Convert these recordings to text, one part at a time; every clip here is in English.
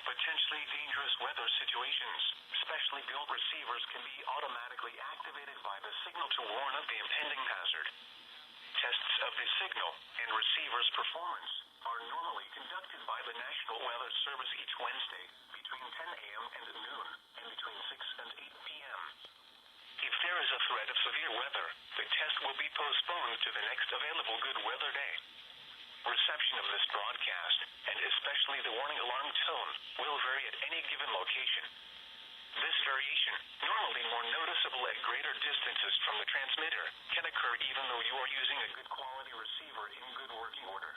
potentially dangerous weather situations. Specially built receivers can be automatically activated by the signal to warn of the impending hazard. Tests of the signal and receiver's performance are normally conducted by the National Weather Service each Wednesday between 10 a.m. and noon and between 6 and 8 p.m. If there is a threat of severe weather, the test will be postponed to the next available good weather day. Reception of this broadcast, and especially the warning alarm tone, will vary at any given location. This variation, normally more noticeable at greater distances from the transmitter, can occur even though you are using a good quality receiver in good working order.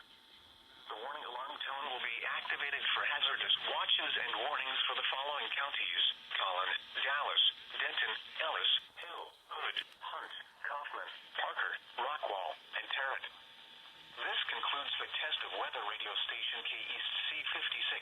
The warning alarm tone will be activated for hazardous watches and warnings for the following counties: Collin, Dallas, Denton, Ellis, Hill, Hood, Hunt, Kaufman, Parker, Rockwall, and Tarrant. This concludes the test of weather radio station KEAS C56.